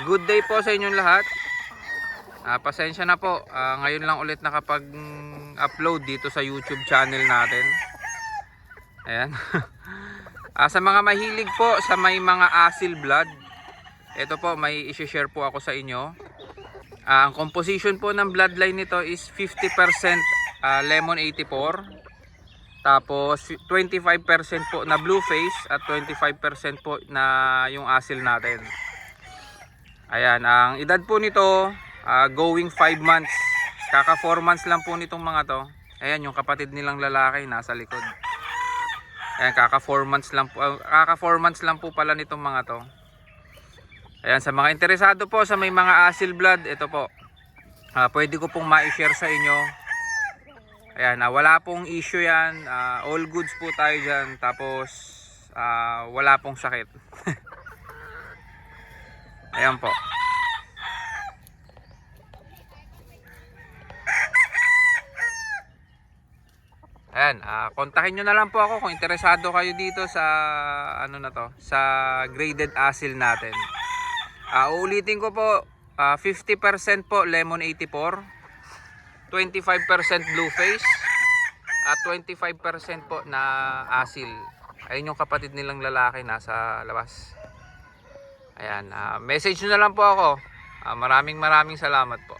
Good day po sa inyong lahat. Pasensya na po. Ngayon lang ulit nakapag-upload dito sa YouTube channel natin. Ayan. Sa mga mahilig po sa may mga asil blood, ito po may i-share po ako sa inyo. Ang composition po ng bloodline nito is 50% lemon 84. Tapos 25% po na blue face at 25% po na yung asil natin. Ayan, ang edad po nito going 5 months. Kaka 4 months lang po nitong mga to. Ayan, yung kapatid nilang lalaki nasa likod. Ayan, kaka 4 months lang po pala nitong mga to. Ayan, sa mga interesado po sa may mga asil blood, ito po. Pwede ko pong ma-share sa inyo. Ayan, wala pong issue yan. All goods po tayo dyan. Tapos wala pong sakit. Ayan po. Ayan, kontakin nyo na lang po ako kung interesado kayo dito sa sa graded asil natin. Uulitin ko po, 50% po lemon 84, 25% blue face, at 25% po na asil. Ayun yung kapatid nilang lalaki nasa labas. Ayan, message nyo na lang po ako. Maraming salamat po.